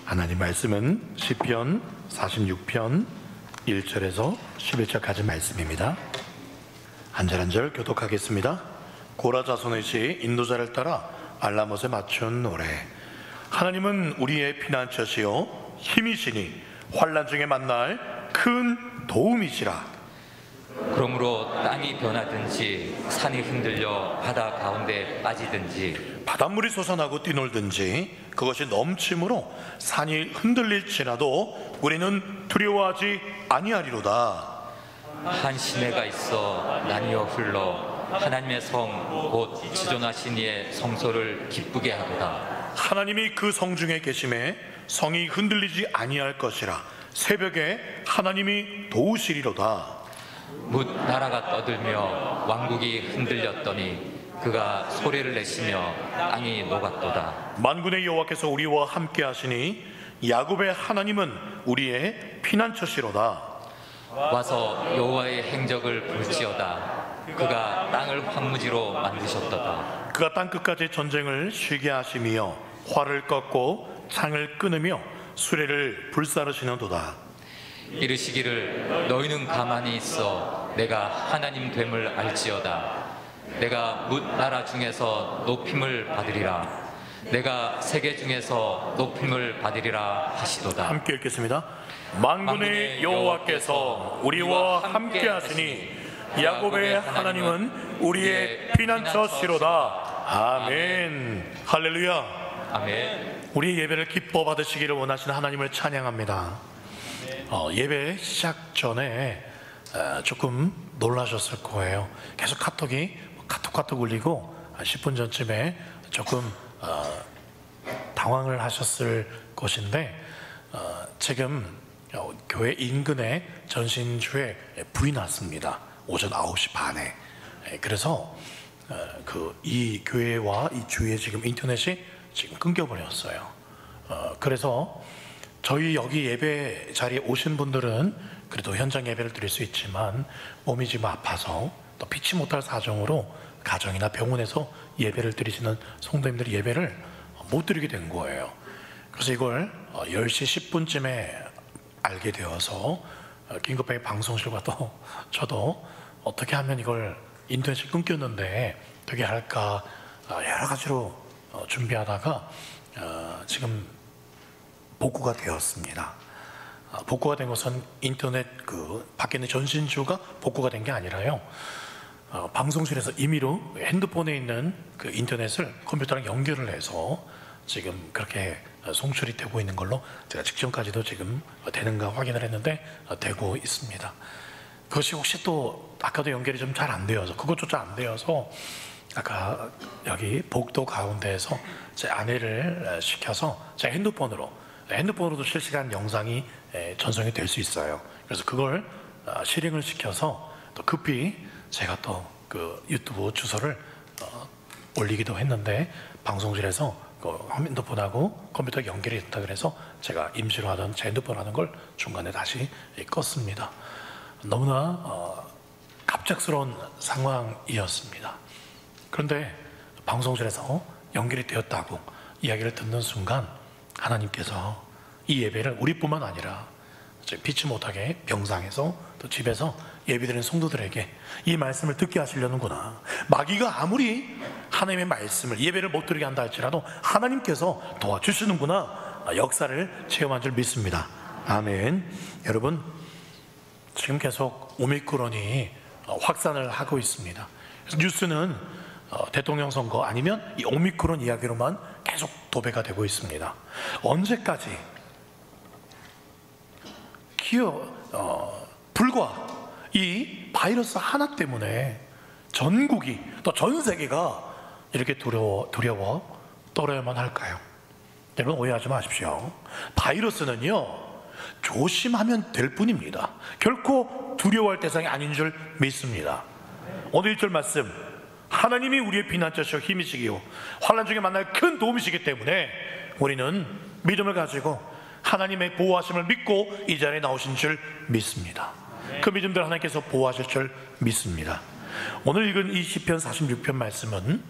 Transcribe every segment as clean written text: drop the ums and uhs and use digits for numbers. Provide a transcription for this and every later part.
하나님 말씀은 시편 46편 1절에서 11절까지 말씀입니다. 한 절 한 절 교독하겠습니다. 고라 자손의 시 인도자를 따라 알라못에 맞춘 노래. 하나님은 우리의 피난처시요 힘이시니 환난 중에 만날 큰 도움이시라. 그러므로 땅이 변하든지 산이 흔들려 바다 가운데 빠지든지 바닷물이 솟아나고 뛰놀든지 그것이 넘침으로 산이 흔들릴지라도 우리는 두려워하지 아니하리로다. 한 시내가 있어 나뉘어 흘러 하나님의 성 곧 지존하신 이의 성소를 기쁘게 하도다. 하나님이 그 성 중에 계심에 성이 흔들리지 아니할 것이라. 새벽에 하나님이 도우시리로다. 뭇 나라가 떠들며 왕국이 흔들렸더니 그가 소리를 내시며 땅이 녹았도다. 만군의 여호와께서 우리와 함께 하시니 야곱의 하나님은 우리의 피난처시로다. 와서 여호와의 행적을 볼지어다. 그가 땅을 황무지로 만드셨도다. 그가 땅끝까지 전쟁을 쉬게 하시며 활을 꺾고 창을 끊으며 수레를 불사르시는도다. 이르시기를 너희는 가만히 있어 내가 하나님 됨을 알지어다. 내가 뭇 나라 중에서 높임을 받으리라. 내가 세계 중에서 높임을 받으리라 하시도다. 함께 읽겠습니다. 만군의 여호와께서 우리와 함께 하시니 야곱의 하나님은 우리의 피난처시로다. 아멘. 할렐루야. 아멘. 우리의 예배를 기뻐 받으시기를 원하시는 하나님을 찬양합니다. 예배 시작 전에 조금 놀라셨을 거예요. 계속 카톡이 카톡 울리고 10분 전쯤에 조금 당황을 하셨을 것인데 지금 교회 인근에 전신주에 불이 났습니다. 오전 9시 반에. 그래서 이 교회와 이 주위에 지금 인터넷이 지금 끊겨버렸어요. 그래서 저희 여기 예배 자리에 오신 분들은 그래도 현장 예배를 드릴 수 있지만 몸이 지금 아파서 또 피치 못할 사정으로 가정이나 병원에서 예배를 드리시는 성도님들이 예배를 못 드리게 된 거예요. 그래서 이걸 10시 10분쯤에 알게 되어서 긴급하게 방송실과 또 저도 어떻게 하면 이걸 인터넷이 끊겼는데 되게 할까 여러 가지로 준비하다가 지금 복구가 되었습니다. 복구가 된 것은 인터넷 밖에 있는 전신주가 복구가 된 게 아니라요. 방송실에서 임의로 핸드폰에 있는 그 인터넷을 컴퓨터랑 연결을 해서 지금 그렇게 송출이 되고 있는 걸로 제가 직전까지도 지금 되는가 확인을 했는데 되고 있습니다. 그것이 혹시 또 아까도 연결이 좀 잘 안 되어서 그것조차 안 되어서 아까 여기 복도 가운데에서 제 아내를 시켜서 제 핸드폰으로도 실시간 영상이 전송이 될 수 있어요. 그래서 그걸 실행을 시켜서 또 급히 제가 또 그 유튜브 주소를 올리기도 했는데 방송실에서 핸드폰하고 컴퓨터 연결이 됐다 그래서 제가 임시로 하던 제 핸드폰 하는 걸 중간에 다시 껐습니다. 너무나 갑작스러운 상황이었습니다. 그런데 방송실에서 연결이 되었다고 이야기를 듣는 순간 하나님께서 이 예배를 우리뿐만 아니라 피치 못하게 병상에서 또 집에서 예배드리는 성도들에게 이 말씀을 듣게 하시려는구나. 마귀가 아무리 하나님의 말씀을 예배를 못 드리게 한다 할지라도 하나님께서 도와주시는구나 역사를 체험한 줄 믿습니다. 아멘. 여러분 지금 계속 오미크론이 확산을 하고 있습니다. 그래서 뉴스는 대통령 선거 아니면 이 오미크론 이야기로만 계속 도배가 되고 있습니다. 언제까지 불과 이 바이러스 하나 때문에 전국이 또 전 세계가 이렇게 두려워 떨어야만 할까요? 여러분 오해하지 마십시오. 바이러스는요 조심하면 될 뿐입니다. 결코 두려워할 대상이 아닌 줄 믿습니다. 오늘 1절 말씀, 하나님이 우리의 피난처시오 힘이시기요 환난 중에 만날 큰 도움이시기 때문에 우리는 믿음을 가지고 하나님의 보호하심을 믿고 이 자리에 나오신 줄 믿습니다. 그 믿음대로 하나님께서 보호하실 줄 믿습니다. 오늘 읽은 이 시편 46편 말씀은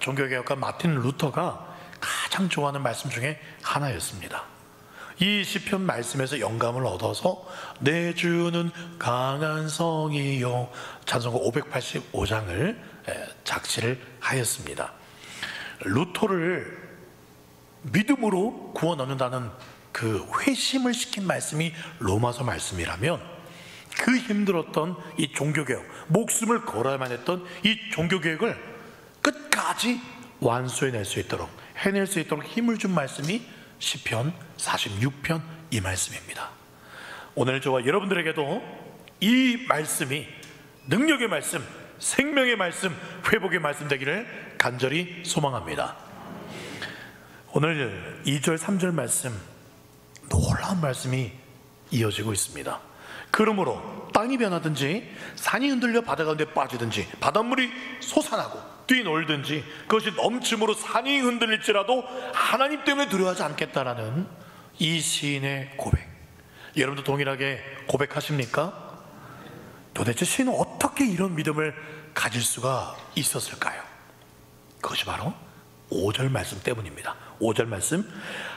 종교개혁가 마틴 루터가 가장 좋아하는 말씀 중에 하나였습니다. 이 시편 말씀에서 영감을 얻어서 내 주는 강한 성이요 찬송가 585장을 작시를 하였습니다. 루터를 믿음으로 구원 얻는다는 그 회심을 시킨 말씀이 로마서 말씀이라면, 그 힘들었던 이 종교개혁, 목숨을 걸어야만 했던 이 종교개혁을 끝까지 완수해낼 수 있도록, 해낼 수 있도록 힘을 준 말씀이 시편 46편 이 말씀입니다. 오늘 저와 여러분들에게도 이 말씀이 능력의 말씀, 생명의 말씀, 회복의 말씀 되기를 간절히 소망합니다. 오늘 2절 3절 말씀, 놀라운 말씀이 이어지고 있습니다. 그러므로 땅이 변하든지 산이 흔들려 바다 가운데 빠지든지 바닷물이 솟아나고 뛰놀든지 그것이 넘침으로 산이 흔들릴지라도 하나님 때문에 두려워하지 않겠다라는 이 시인의 고백, 여러분도 동일하게 고백하십니까? 도대체 시인은 어떻게 이런 믿음을 가질 수가 있었을까요? 그것이 바로 5절 말씀 때문입니다. 5절 말씀,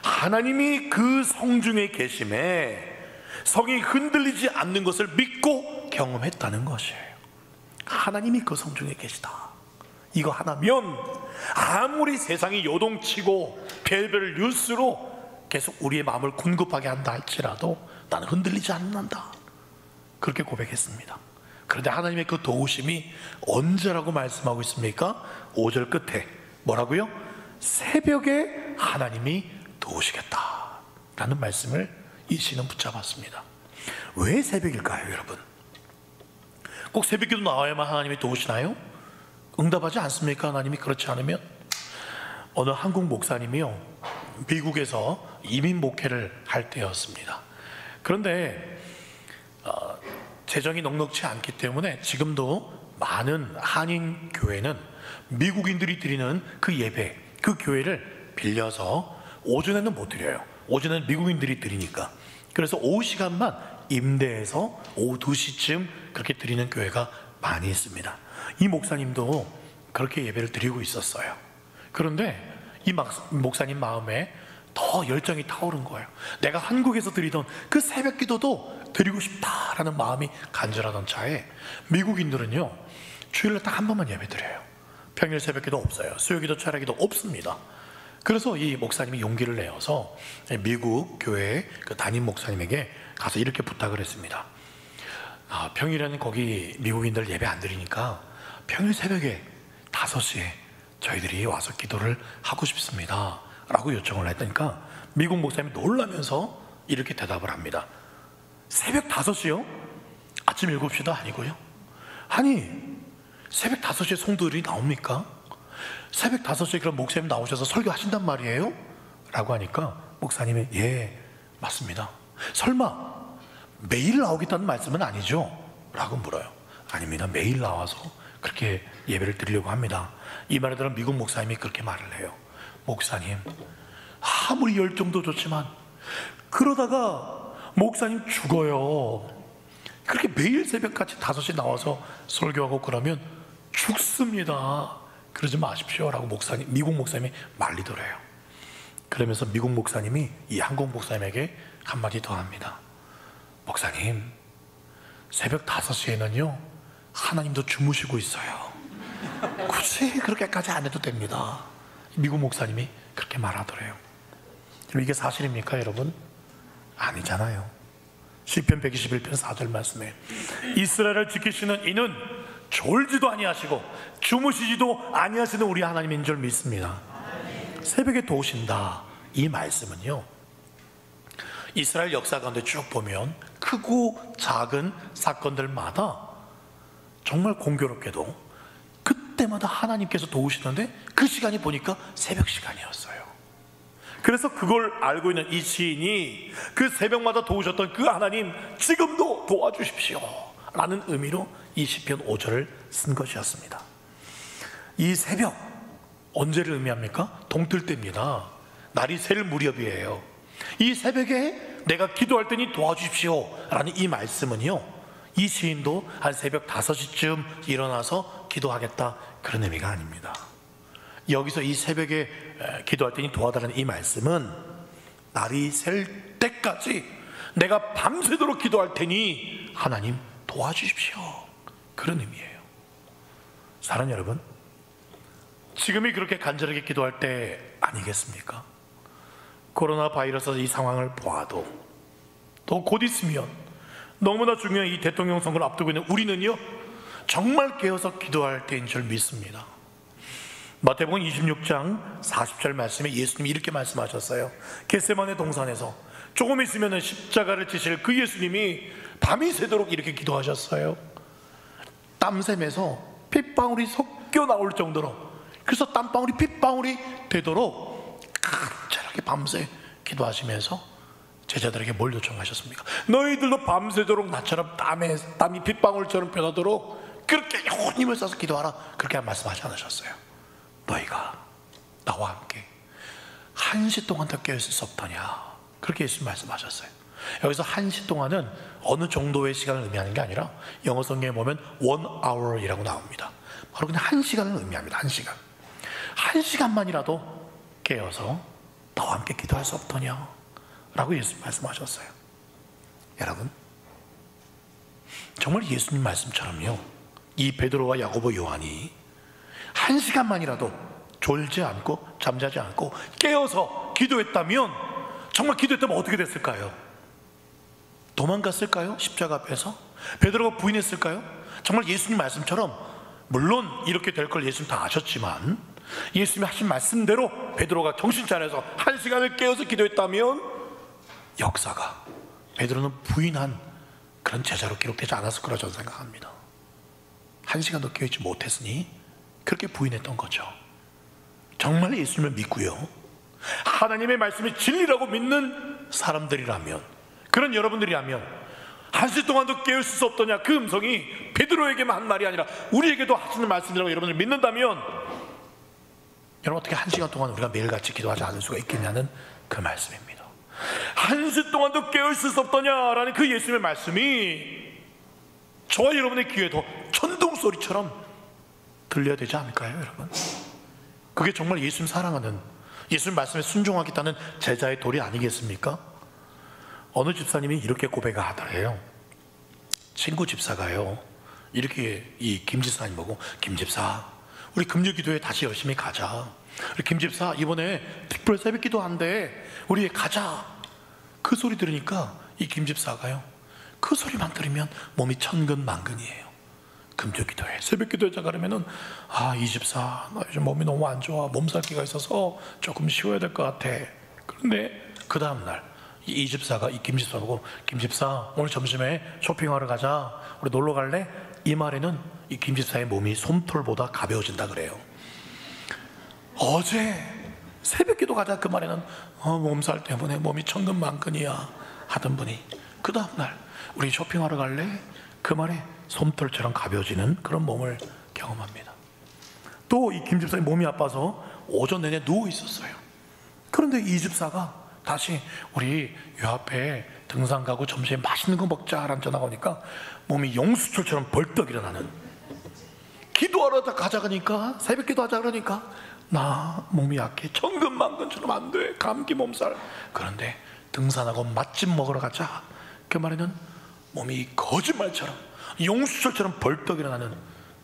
하나님이 그 성중에 계심에 성이 흔들리지 않는 것을 믿고 경험했다는 것이에요. 하나님이 그 성중에 계시다, 이거 하나면 아무리 세상이 요동치고 별별 뉴스로 계속 우리의 마음을 궁급하게 한다 할지라도 나는 흔들리지 않는다, 그렇게 고백했습니다. 그런데 하나님의 그 도우심이 언제라고 말씀하고 있습니까? 5절 끝에 뭐라고요? 새벽에 하나님이 도우시겠다라는 말씀을 이 시는 붙잡았습니다. 왜 새벽일까요, 여러분? 꼭 새벽기도 나와야만 하나님이 도우시나요? 응답하지 않습니까? 하나님이 그렇지 않으면? 어느 한국 목사님이요, 미국에서 이민 목회를 할 때였습니다. 그런데 재정이 넉넉치 않기 때문에 지금도 많은 한인 교회는 미국인들이 드리는 그 예배, 그 교회를 빌려서 오전에는 못 드려요. 오전에는 미국인들이 드리니까. 그래서 오후 시간만 임대해서 오후 2시쯤 그렇게 드리는 교회가 많이 있습니다. 이 목사님도 그렇게 예배를 드리고 있었어요. 그런데 이 목사님 마음에 더 열정이 타오른 거예요. 내가 한국에서 드리던 그 새벽 기도도 드리고 싶다라는 마음이 간절하던 차에, 미국인들은요 주일날 딱 한 번만 예배 드려요. 평일 새벽 기도 없어요. 수요 기도, 철야 기도 없습니다. 그래서 이 목사님이 용기를 내어서 미국 교회 그 담임 목사님에게 가서 이렇게 부탁을 했습니다. 평일에는 거기 미국인들 예배 안 드리니까 평일 새벽에 5시에 저희들이 와서 기도를 하고 싶습니다 라고 요청을 했다니까, 미국 목사님이 놀라면서 이렇게 대답을 합니다. 새벽 5시요? 아침 7시도 아니고요? 아니, 새벽 5시에 성도들이 나옵니까? 새벽 5시에 그럼 목사님 나오셔서 설교하신단 말이에요? 라고 하니까 목사님이 예, 맞습니다. 설마 매일 나오겠다는 말씀은 아니죠? 라고 물어요. 아닙니다. 매일 나와서 그렇게 예배를 드리려고 합니다. 이 말에 들어 미국 목사님이 그렇게 말을 해요. 목사님, 아무리 열정도 좋지만 그러다가 목사님 죽어요. 그렇게 매일 새벽같이 5시에 나와서 설교하고 그러면 죽습니다. 그러지 마십시오 라고 미국 목사님이 말리더래요. 그러면서 미국 목사님이 이 한국 목사님에게 한마디 더 합니다. 목사님, 새벽 5시에는요 하나님도 주무시고 있어요. 굳이 그렇게까지 안 해도 됩니다. 미국 목사님이 그렇게 말하더래요. 그럼 이게 사실입니까, 여러분? 아니잖아요. 시편 121편 4절 말씀에 이스라엘을 지키시는 이는 졸지도 아니하시고 주무시지도 아니하시는 우리 하나님인 줄 믿습니다. 새벽에 도우신다, 이 말씀은요 이스라엘 역사 가운데 쭉 보면 크고 작은 사건들마다 정말 공교롭게도 그때마다 하나님께서 도우시는데 그 시간이 보니까 새벽 시간이었어요. 그래서 그걸 알고 있는 이 시인이 그 새벽마다 도우셨던 그 하나님 지금도 도와주십시오 라는 의미로 이 시편 5절을 쓴 것이었습니다. 이 새벽 언제를 의미합니까? 동틀 때입니다. 날이 셀 무렵이에요. 이 새벽에 내가 기도할 때니 도와주십시오 라는 이 말씀은요, 이 시인도 한 새벽 5시쯤 일어나서 기도하겠다 그런 의미가 아닙니다. 여기서 이 새벽에 기도할 때니 도와달라는 이 말씀은 날이 셀 때까지 내가 밤새도록 기도할 테니 하나님 도와주십시오. 그런 의미예요. 사랑하는 여러분, 지금이 그렇게 간절하게 기도할 때 아니겠습니까? 코로나 바이러스 이 상황을 보아도 또 곧 있으면 너무나 중요한 이 대통령 선거를 앞두고 있는 우리는요, 정말 깨어서 기도할 때인 줄 믿습니다. 마태복음 26장 40절 말씀에 예수님이 이렇게 말씀하셨어요. 겟세마네 동산에서 조금 있으면 십자가를 지실 그 예수님이 밤이 새도록 이렇게 기도하셨어요. 땀샘에서 핏방울이 섞여 나올 정도로, 그래서 땀방울이 핏방울이 되도록 간절하게 밤새 기도하시면서 제자들에게 뭘 요청하셨습니까? 너희들도 밤새도록 나처럼 땀이 핏방울처럼 변하도록 그렇게 온 힘을 써서 기도하라. 그렇게 말씀하지 않으셨어요. 너희가 나와 함께 1시 동안 더 깨어있을 수 없더냐, 그렇게 예수님 말씀하셨어요. 여기서 1시 동안은 어느 정도의 시간을 의미하는 게 아니라 영어 성경에 보면 1hour이라고 나옵니다. 바로 그냥 1시간을 의미합니다. 1시간. 1시간만이라도 깨어서 나와 함께 기도할 수 없더냐 라고 예수님 말씀하셨어요. 여러분, 정말 예수님 말씀처럼요, 이 베드로와 야고보 요한이 1시간만이라도 졸지 않고 잠자지 않고 깨어서 기도했다면, 정말 기도했다면 어떻게 됐을까요? 도망갔을까요? 십자가 앞에서? 베드로가 부인했을까요? 정말 예수님 말씀처럼, 물론 이렇게 될 걸 예수님 다 아셨지만 예수님이 하신 말씀대로 베드로가 정신 차려서 1시간을 깨어서 기도했다면 역사가 베드로는 부인한 그런 제자로 기록되지 않았을 거라 저는 생각합니다. 1시간도 깨어있지 못했으니 그렇게 부인했던 거죠. 정말 예수님을 믿고요, 하나님의 말씀이 진리라고 믿는 사람들이라면, 그런 여러분들이라면 1시 동안도 깨울 수 없더냐, 그 음성이 베드로에게만 한 말이 아니라 우리에게도 하시는 말씀이라고 여러분들 믿는다면, 여러분 어떻게 1시간 동안 우리가 매일같이 기도하지 않을 수가 있겠냐는 그 말씀입니다. 1시 동안도 깨울 수 없더냐라는 그 예수님의 말씀이 저와 여러분의 귀에도 천둥소리처럼 들려야 되지 않을까요, 여러분? 그게 정말 예수님 사랑하는, 예수님 말씀에 순종하겠다는 제자의 도리 아니겠습니까? 어느 집사님이 이렇게 고백을 하더래요. 친구 집사가요, 이렇게 이 김 집사님 보고, 김 집사, 우리 금요기도회 다시 열심히 가자. 우리 김 집사 이번에 특별 새벽 기도 한대, 우리 가자. 그 소리 들으니까 이 김 집사가요, 그 소리만 들으면 몸이 천근만근이에요. 금요기도회 새벽 기도회자 가려면은, 이 집사 나 요즘 몸이 너무 안 좋아, 몸살기가 있어서 조금 쉬어야 될 것 같아. 그런데 그 다음날 이 집사가 이 김 집사 보고, 김 집사 오늘 점심에 쇼핑하러 가자, 우리 놀러 갈래? 이 말에는 이 김 집사의 몸이 솜털보다 가벼워진다 그래요. 어제 새벽 기도 가자 그 말에는 몸살 때문에 몸이 천근만근이야 하던 분이 그 다음날 우리 쇼핑하러 갈래? 그 말에 솜털처럼 가벼워지는 그런 몸을 경험합니다. 또 이 김 집사의 몸이 아파서 오전 내내 누워 있었어요. 그런데 이 집사가 다시 우리 요 앞에 등산 가고 점심에 맛있는 거 먹자라는 전화가 오니까 몸이 용수철처럼 벌떡 일어나는, 기도하러 가자 그러니까, 새벽 기도하자 그러니까 나 몸이 약해, 천근만근처럼 안 돼, 감기 몸살. 그런데 등산하고 맛집 먹으러 가자 그 말에는 몸이 거짓말처럼 용수철처럼 벌떡 일어나는,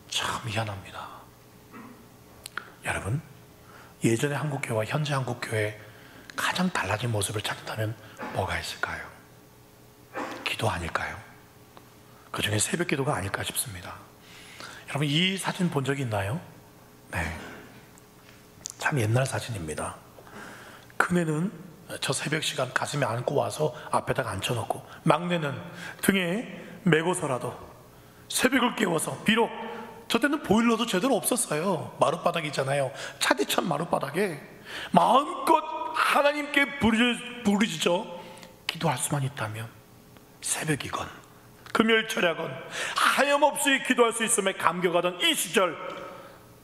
참 희한합니다. 여러분, 예전의 한국교회와 현재 한국교회 가장 달라진 모습을 찾는다면 뭐가 있을까요? 기도 아닐까요? 그 중에 새벽 기도가 아닐까 싶습니다. 여러분, 이 사진 본 적이 있나요? 네, 참 옛날 사진입니다. 큰애는 저 새벽 시간 가슴에 안고 와서 앞에다가 앉혀놓고, 막내는 등에 메고서라도 새벽을 깨워서, 비록 저 때는 보일러도 제대로 없었어요. 마룻바닥 있잖아요, 차디찬 마룻바닥에 마음껏 하나님께 부르짖어 기도할 수만 있다면 새벽이건 금요일철야건 하염없이 기도할 수 있음에 감격하던 이 시절,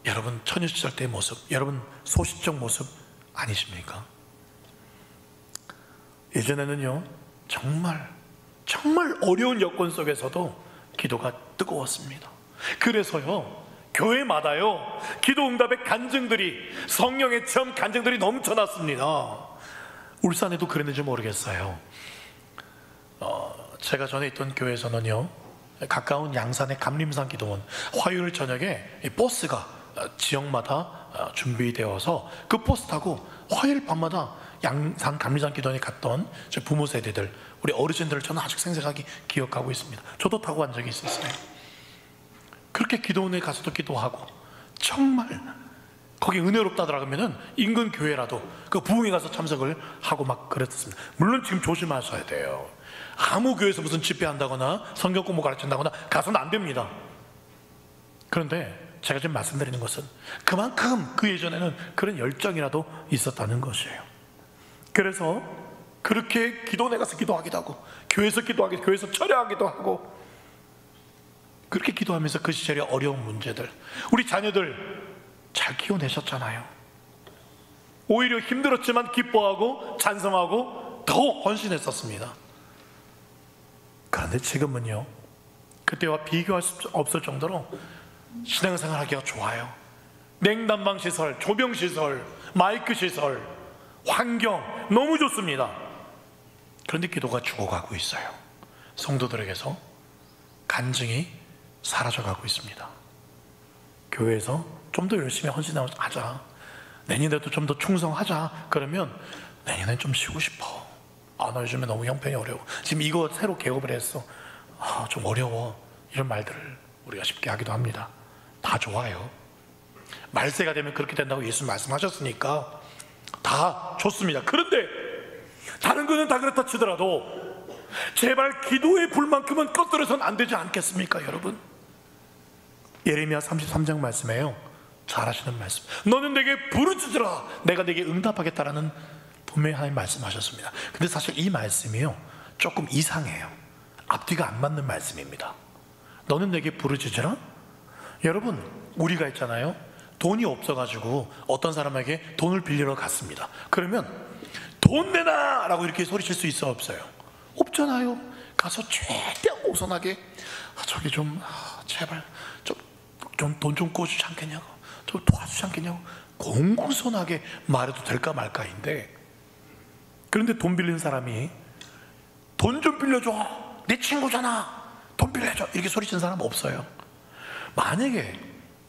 여러분 처녀시절 때의 모습, 여러분 소시적 모습 아니십니까? 예전에는요, 정말 어려운 여건 속에서도 기도가 뜨거웠습니다. 그래서요, 교회마다요 기도 응답의 간증들이, 성령의 체험 간증들이 넘쳐났습니다. 울산에도 그랬는지 모르겠어요. 제가 전에 있던 교회에서는요, 가까운 양산의 감림산 기도원, 화요일 저녁에 이 버스가 지역마다 준비되어서 그 버스 타고 화요일 밤마다 양산 감림산 기도원에 갔던 제 부모 세대들, 우리 어르신들을 저는 아직 생생하게 기억하고 있습니다. 저도 타고 간 적이 있었어요. 그렇게 기도원에 가서도 기도하고, 정말 거기 은혜롭다 들어가면은 인근 교회라도 그 부흥회 가서 참석을 하고 막 그랬습니다. 물론 지금 조심하셔야 돼요. 아무 교회에서 무슨 집회한다거나 성경 공부 가르친다거나 가서는 안 됩니다. 그런데 제가 지금 말씀드리는 것은 그만큼 그 예전에는 그런 열정이라도 있었다는 것이에요. 그래서 그렇게 기도원에 가서 기도하기도 하고, 교회에서 기도하기도, 교회에서 철야하기도 하고, 그렇게 기도하면서 그 시절의 어려운 문제들, 우리 자녀들 잘 키워내셨잖아요. 오히려 힘들었지만 기뻐하고 찬성하고 더 헌신했었습니다. 그런데 지금은요, 그때와 비교할 수 없을 정도로 신앙생활하기가 좋아요. 냉난방 시설, 조명 시설, 마이크 시설, 환경 너무 좋습니다. 그런데 기도가 죽어가고 있어요. 성도들에게서 간증이 사라져가고 있습니다. 교회에서 좀 더 열심히 헌신하자, 내년에도 좀 더 충성하자, 그러면 내년엔 좀 쉬고 싶어. 나 요즘에 너무 형편이 어려워. 지금 이거 새로 개업을 했어. 좀 어려워. 이런 말들을 우리가 쉽게 하기도 합니다. 다 좋아요. 말세가 되면 그렇게 된다고 예수님 말씀하셨으니까 다 좋습니다. 그런데 다른 거는 다 그렇다 치더라도 제발 기도의 불만큼은 꺼뜨려서는 안 되지 않겠습니까, 여러분? 예레미야 33장 말씀에요, 잘 아시는 말씀, 너는 내게 부르짖으라 내가 내게 응답하겠다라는 분명히 하나님 말씀하셨습니다. 근데 사실 이 말씀이요, 조금 이상해요. 앞뒤가 안 맞는 말씀입니다. 너는 내게 부르짖으라? 여러분, 우리가 있잖아요, 돈이 없어가지고 어떤 사람에게 돈을 빌리러 갔습니다. 그러면 돈 내놔! 라고 이렇게 소리칠 수 있어, 없어요? 없잖아요. 가서 최대한 오선하게 저기 좀 제발 돈 좀 꿔주지 않겠냐고, 좀 도와주지 않겠냐고 공손하게 말해도 될까 말까인데, 그런데 돈 빌린 사람이 돈 좀 빌려줘, 내 친구잖아, 돈 빌려줘, 이렇게 소리치는 사람 없어요. 만약에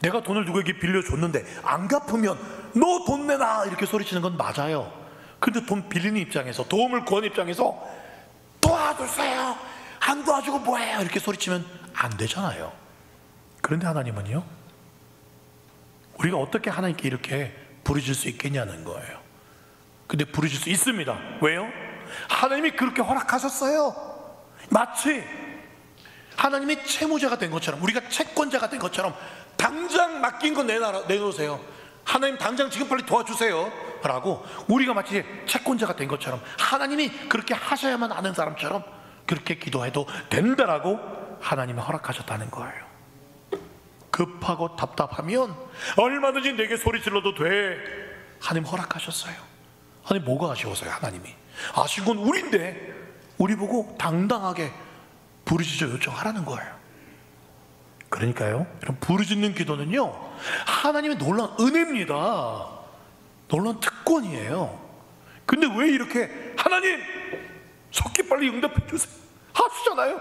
내가 돈을 누구에게 빌려줬는데 안 갚으면 너 돈 내놔 이렇게 소리치는 건 맞아요. 근데 돈 빌리는 입장에서, 도움을 구하는 입장에서 도와주세요, 안 도와주고 뭐해요 이렇게 소리치면 안 되잖아요. 그런데 하나님은요, 우리가 어떻게 하나님께 이렇게 부르짖을 수 있겠냐는 거예요. 근데 부르짖을 수 있습니다. 왜요? 하나님이 그렇게 허락하셨어요. 마치 하나님이 채무자가 된 것처럼, 우리가 채권자가 된 것처럼 당장 맡긴 거 내놓으세요. 하나님 당장 지금 빨리 도와주세요 라고 우리가 마치 채권자가 된 것처럼, 하나님이 그렇게 하셔야만 하는 사람처럼 그렇게 기도해도 된다라고 하나님이 허락하셨다는 거예요. 급하고 답답하면 얼마든지 내게 소리질러도 돼, 하나님 허락하셨어요. 하나님 뭐가 아쉬워서요? 하나님이 아쉬운 건 우리인데 우리 보고 당당하게 부르짖어 요청하라는 거예요. 그러니까요, 이런 부르짖는 기도는요, 하나님의 놀라운 은혜입니다. 놀라운 특권이에요. 근데 왜 이렇게 하나님 속히 빨리 응답해 주세요 하시잖아요.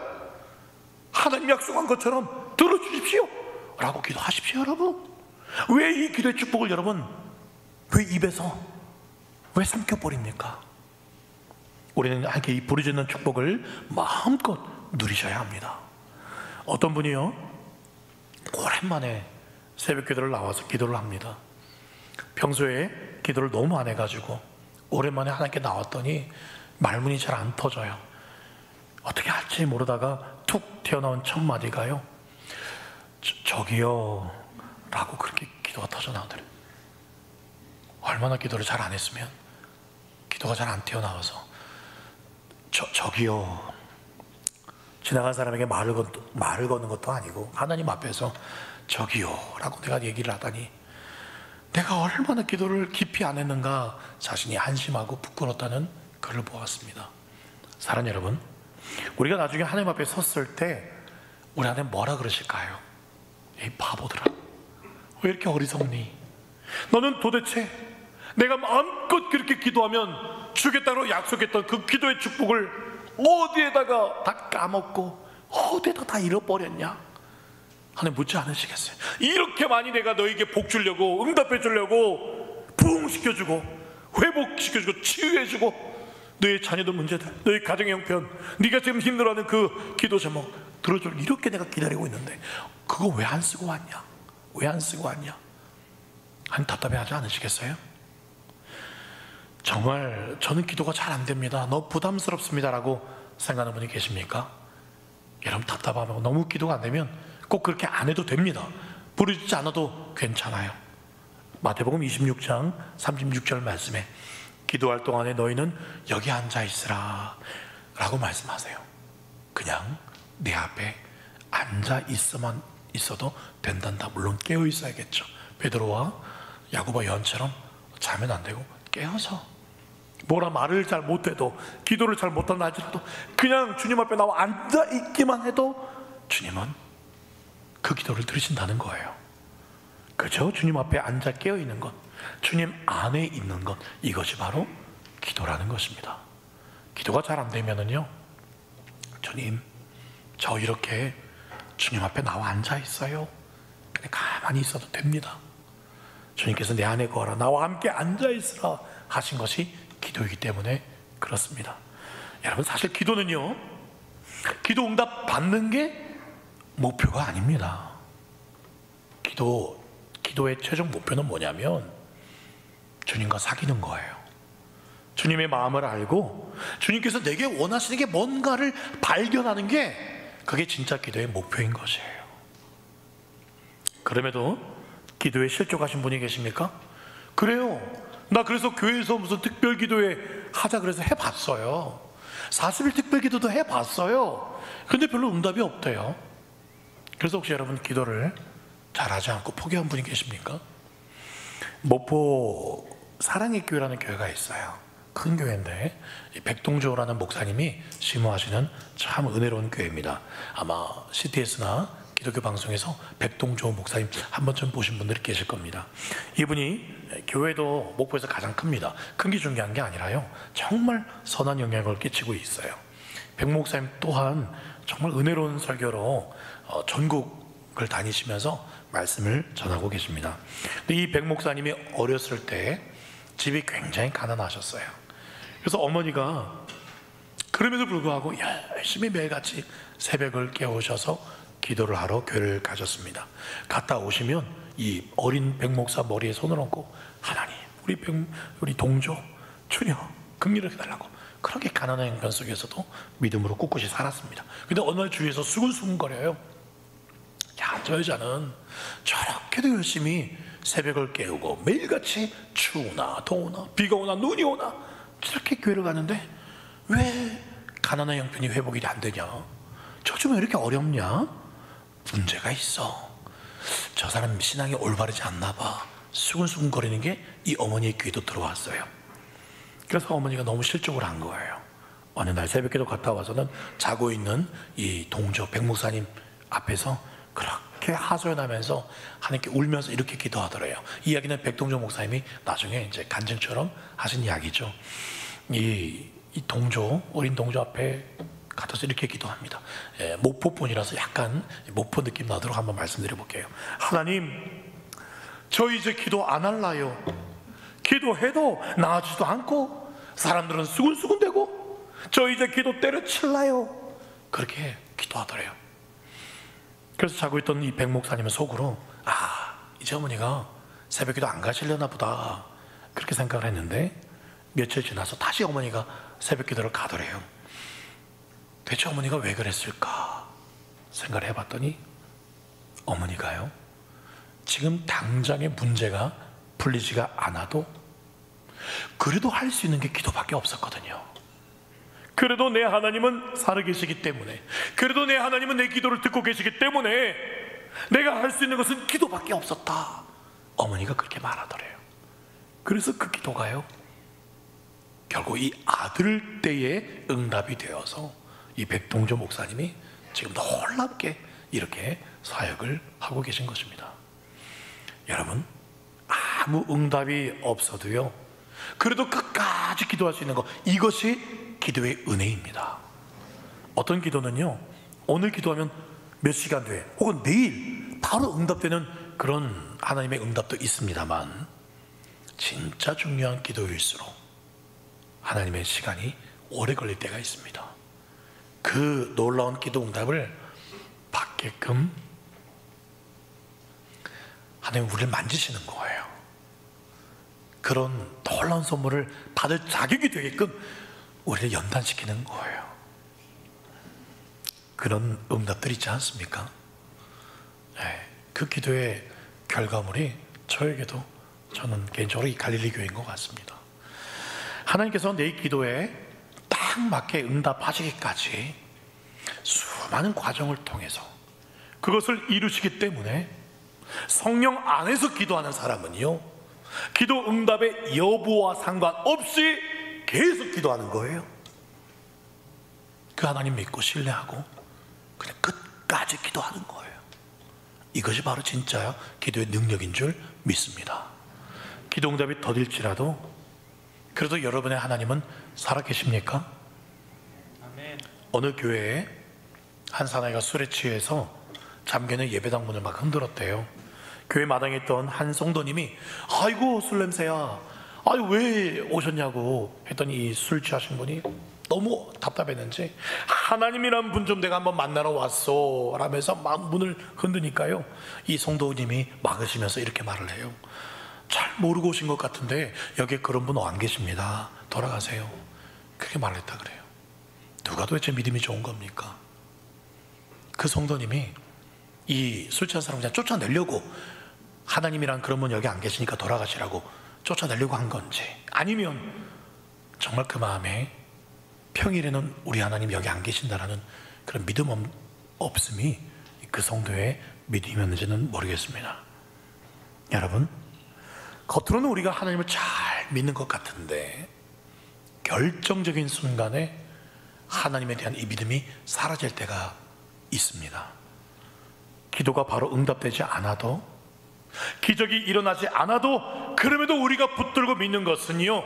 하나님 약속한 것처럼 들어주십시오 라고 기도하십시오. 여러분, 왜 이 기도의 축복을 여러분 왜 입에서 왜 삼켜버립니까? 우리는 이렇게 이 부르짖는 축복을 마음껏 누리셔야 합니다. 어떤 분이요, 오랜만에 새벽 기도를 나와서 기도를 합니다. 평소에 기도를 너무 안 해가지고 오랜만에 하나님께 나왔더니 말문이 잘 안 터져요. 어떻게 할지 모르다가 툭 튀어나온 첫 마디가요, 저기요 라고 그렇게 기도가 터져 나오더래요. 얼마나 기도를 잘 안 했으면 기도가 잘 안 튀어나와서 저기요, 지나간 사람에게 말을 거는 것도 아니고 하나님 앞에서 저기요 라고 내가 얘기를 하다니 내가 얼마나 기도를 깊이 안 했는가 자신이 한심하고 부끄럽다는 글을 보았습니다. 사랑하는 여러분, 우리가 나중에 하나님 앞에 섰을 때 우리 하나님 뭐라 그러실까요? 이 바보들아, 왜 이렇게 어리석니? 너는 도대체 내가 마음껏 그렇게 기도하면 주겠다고 약속했던 그 기도의 축복을 어디에다가 다 까먹고 어디에다 다 잃어버렸냐? 하나님 묻지 않으시겠어요? 이렇게 많이 내가 너에게 복 주려고, 응답해 주려고, 부흥시켜주고, 회복시켜주고, 치유해주고, 너의 자녀들 문제들, 너의 가정의 형편, 네가 지금 힘들어하는 그 기도 제목 들어줄, 이렇게 내가 기다리고 있는데 그거 왜 안 쓰고 왔냐? 왜 안 쓰고 왔냐? 하나님 답답해하지 않으시겠어요? 정말 저는 기도가 잘 안 됩니다, 너무 부담스럽습니다 라고 생각하는 분이 계십니까? 여러분, 답답하고 너무 기도가 안 되면 꼭 그렇게 안 해도 됩니다. 부르짖지 않아도 괜찮아요. 마태복음 26장 36절 말씀에 기도할 동안에 너희는 여기 앉아 있으라 라고 말씀하세요. 그냥 내 앞에 앉아 있어만 있어도 된단다. 물론 깨어 있어야겠죠. 베드로와 야고보 요한처럼 자면 안 되고 깨어서, 뭐라 말을 잘 못해도, 기도를 잘 못한다 할지라도 그냥 주님 앞에 나와 앉아 있기만 해도 주님은 그 기도를 들으신다는 거예요. 그죠? 주님 앞에 앉아 깨어 있는 것, 주님 안에 있는 것, 이것이 바로 기도라는 것입니다. 기도가 잘 안 되면은요, 주님, 저 이렇게 주님 앞에 나와 앉아 있어요. 그냥 가만히 있어도 됩니다. 주님께서 내 안에 거하라, 나와 함께 앉아 있으라 하신 것이 기도이기 때문에 그렇습니다. 여러분, 사실 기도는요, 기도 응답 받는 게 목표가 아닙니다. 기도의 최종 목표는 뭐냐면 주님과 사귀는 거예요. 주님의 마음을 알고 주님께서 내게 원하시는 게 뭔가를 발견하는 게, 그게 진짜 기도의 목표인 것이에요. 그럼에도 기도에 실족하신 분이 계십니까? 그래요, 나 그래서 교회에서 무슨 특별 기도회 하자 그래서 해봤어요. 40일 특별 기도도 해봤어요. 근데 별로 응답이 없대요. 그래서 혹시 여러분 기도를 잘하지 않고 포기한 분이 계십니까? 목포 사랑의 교회라는 교회가 있어요. 큰 교회인데 백동조라는 목사님이 심호하시는 참 은혜로운 교회입니다. 아마 CTS나 기독교 방송에서 백동조 목사님 한 번쯤 보신 분들이 계실 겁니다. 이분이 교회도 목포에서 가장 큽니다. 큰 게 중요한 게 아니라요, 정말 선한 영향을 끼치고 있어요. 백 목사님 또한 정말 은혜로운 설교로 전국을 다니시면서 말씀을 전하고 계십니다. 근데 이 백 목사님이 어렸을 때 집이 굉장히 가난하셨어요. 그래서 어머니가 그럼에도 불구하고 열심히 매일같이 새벽을 깨우셔서 기도를 하러 교회를 가셨습니다. 갔다 오시면 이 어린 백 목사 머리에 손을 얹고, 하나님, 우리 동조 추녀 긍휼을 해달라고, 그렇게 가난한 형편 속에서도 믿음으로 꿋꿋이 살았습니다. 근데 어느 날 주위에서 수근수근거려요. 야, 저 여자는 저렇게도 열심히 새벽을 깨우고 매일같이 추우나 더우나 비가 오나 눈이 오나 저렇게 교회를 가는데 왜 가난한 형편이 회복이 안 되냐? 저 좀 왜 이렇게 어렵냐? 문제가 있어. 저 사람 신앙이 올바르지 않나 봐. 수근수근거리는 게 이 어머니의 귀에도 들어왔어요. 그래서 어머니가 너무 실족을 한 거예요. 어느 날 새벽에도 갔다 와서는 자고 있는 이 동조 백 목사님 앞에서 그렇게 하소연하면서 하나님께 울면서 이렇게 기도하더래요. 이 이야기는 백동조 목사님이 나중에 이제 간증처럼 하신 이야기죠. 이 동조, 어린 동조 앞에 가서 이렇게 기도합니다. 목포분이라서 약간 목포 느낌 나도록 한번 말씀드려 볼게요. 하나님, 저 이제 기도 안 할라요. 기도해도 나아지도 않고 사람들은 수근수근대고 저 이제 기도 때려칠라요. 그렇게 기도하더래요. 그래서 자고 있던 이 백 목사님은 속으로, 이제 어머니가 새벽기도 안 가시려나 보다, 그렇게 생각을 했는데 며칠 지나서 다시 어머니가 새벽기도를 가더래요. 대체 어머니가 왜 그랬을까 생각을 해봤더니, 어머니가요, 지금 당장의 문제가 풀리지가 않아도 그래도 할 수 있는 게 기도밖에 없었거든요. 그래도 내 하나님은 살아계시기 때문에, 그래도 내 하나님은 내 기도를 듣고 계시기 때문에 내가 할 수 있는 것은 기도밖에 없었다. 어머니가 그렇게 말하더래요. 그래서 그 기도가요, 결국 이 아들 때에 응답이 되어서 이 백동조 목사님이 지금 놀랍게 이렇게 사역을 하고 계신 것입니다. 여러분, 아무 응답이 없어도요, 그래도 끝까지 기도할 수 있는 것, 이것이 기도의 은혜입니다. 어떤 기도는요, 오늘 기도하면 몇 시간 뒤에 혹은 내일 바로 응답되는 그런 하나님의 응답도 있습니다만, 진짜 중요한 기도일수록 하나님의 시간이 오래 걸릴 때가 있습니다. 그 놀라운 기도 응답을 받게끔 하나님 우리를 만지시는 거예요. 그런 놀라운 선물을 받을 자격이 되게끔 우리를 연단시키는 거예요. 그런 응답들 있지 않습니까? 네, 그 기도의 결과물이 저에게도, 저는 개인적으로 이 갈릴리 교회인 것 같습니다. 하나님께서 내 기도에 딱 맞게 응답하시기까지 수많은 과정을 통해서 그것을 이루시기 때문에 성령 안에서 기도하는 사람은요, 기도 응답의 여부와 상관없이 계속 기도하는 거예요. 그 하나님 믿고 신뢰하고 그냥 끝까지 기도하는 거예요. 이것이 바로 진짜 기도의 능력인 줄 믿습니다. 기도 응답이 더딜지라도 그래도 여러분의 하나님은 살아계십니까? 아멘. 어느 교회에 한 사나이가 술에 취해서 잠겨있는 예배당 문을 막 흔들었대요. 교회 마당에 있던 한 성도님이 아이고 술 냄새야, 아유 왜 오셨냐고 했더니 이 술 취하신 분이 너무 답답했는지 하나님이란 분 좀 내가 한번 만나러 왔어 라면서 막 문을 흔드니까요, 이 성도님이 막으시면서 이렇게 말을 해요. 잘 모르고 오신 것 같은데 여기에 그런 분 안 계십니다. 돌아가세요. 그렇게 말했다 그래요. 누가 도대체 믿음이 좋은 겁니까? 그 성도님이 이 술 취한 사람 그냥 쫓아내려고, 하나님이란 그런 분 여기 안 계시니까 돌아가시라고 쫓아내려고 한 건지, 아니면 정말 그 마음에 평일에는 우리 하나님 여기 안 계신다라는 그런 믿음 없음이 그 성도의 믿음이었는지는 모르겠습니다. 여러분, 겉으로는 우리가 하나님을 잘 믿는 것 같은데 결정적인 순간에 하나님에 대한 이 믿음이 사라질 때가 있습니다. 기도가 바로 응답되지 않아도, 기적이 일어나지 않아도, 그럼에도 우리가 붙들고 믿는 것은요,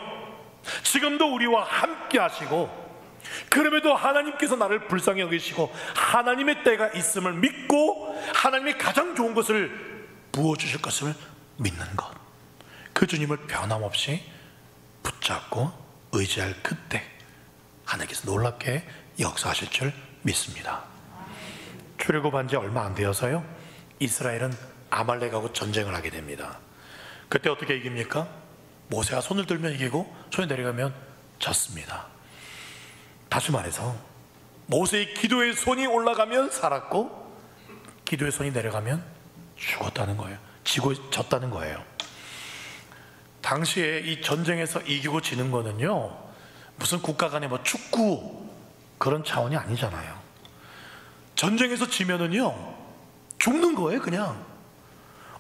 지금도 우리와 함께 하시고, 그럼에도 하나님께서 나를 불쌍히 여기시고 하나님의 때가 있음을 믿고 하나님의 가장 좋은 것을 부어주실 것을 믿는 것, 그 주님을 변함없이 붙잡고 의지할 그때 하나님께서 놀랍게 역사하실 줄 믿습니다. 출애굽한 지 얼마 안 되어서요, 이스라엘은 아말렉하고 전쟁을 하게 됩니다. 그때 어떻게 이깁니까? 모세가 손을 들면 이기고 손이 내려가면 졌습니다. 다시 말해서 모세의 기도의 손이 올라가면 살았고 기도의 손이 내려가면 죽었다는 거예요. 졌다는 거예요. 당시에 이 전쟁에서 이기고 지는 거는요, 무슨 국가 간의 뭐 축구 그런 차원이 아니잖아요. 전쟁에서 지면은요 죽는 거예요. 그냥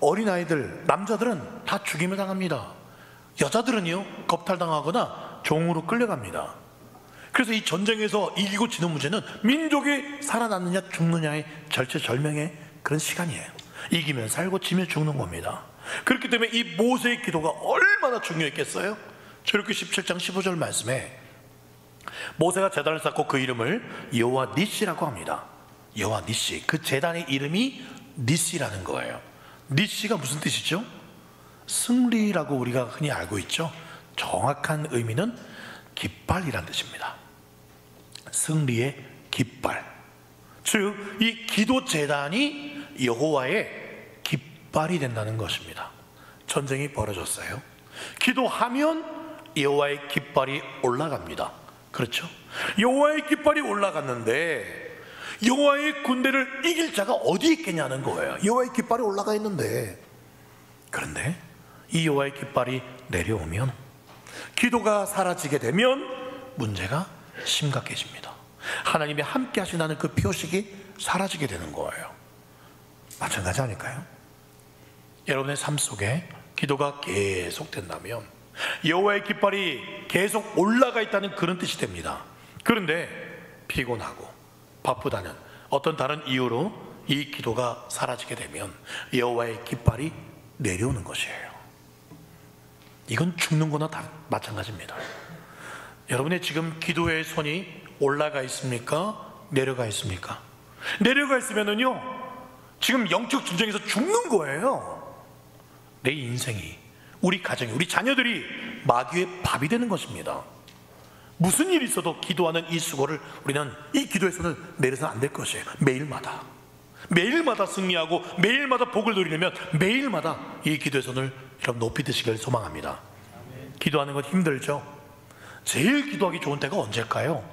어린아이들, 남자들은 다 죽임을 당합니다. 여자들은요 겁탈당하거나 종으로 끌려갑니다. 그래서 이 전쟁에서 이기고 지는 문제는 민족이 살아남느냐 죽느냐의 절체절명의 그런 시간이에요. 이기면 살고 지면 죽는 겁니다. 그렇기 때문에 이 모세의 기도가 얼마나 중요했겠어요? 출애굽기 17장 15절 말씀에 모세가 제단을 쌓고 그 이름을 여호와 니시라고 합니다. 여호와 니시, 그 제단의 이름이 니시라는 거예요. 니시가 무슨 뜻이죠? 승리라고 우리가 흔히 알고 있죠. 정확한 의미는 깃발이란 뜻입니다. 승리의 깃발, 즉 이 기도 제단이 여호와의 깃발이 된다는 것입니다. 전쟁이 벌어졌어요. 기도하면 여호와의 깃발이 올라갑니다. 그렇죠? 여호와의 깃발이 올라갔는데 여호와의 군대를 이길 자가 어디 있겠냐는 거예요. 여호와의 깃발이 올라가 있는데, 그런데 이 여호와의 깃발이 내려오면, 기도가 사라지게 되면 문제가 심각해집니다. 하나님이 함께 하신다는 그 표식이 사라지게 되는 거예요. 마찬가지 아닐까요? 여러분의 삶 속에 기도가 계속된다면 여호와의 깃발이 계속 올라가 있다는 그런 뜻이 됩니다. 그런데 피곤하고 바쁘다는 어떤 다른 이유로 이 기도가 사라지게 되면 여호와의 깃발이 내려오는 것이에요. 이건 죽는 거나 다 마찬가지입니다. 여러분의 지금 기도의 손이 올라가 있습니까? 내려가 있습니까? 내려가 있으면은요, 지금 영적 전쟁에서 죽는 거예요. 내 인생이, 우리 가정이, 우리 자녀들이 마귀의 밥이 되는 것입니다. 무슨 일이 있어도 기도하는 이 수고를 우리는 이 기도의 손을 내려서는 안 될 것이에요. 매일마다 승리하고 매일마다 복을 누리려면 매일마다 이 기도의 손을 여러분 높이 드시길 소망합니다. 기도하는 건 힘들죠. 제일 기도하기 좋은 때가 언제일까요?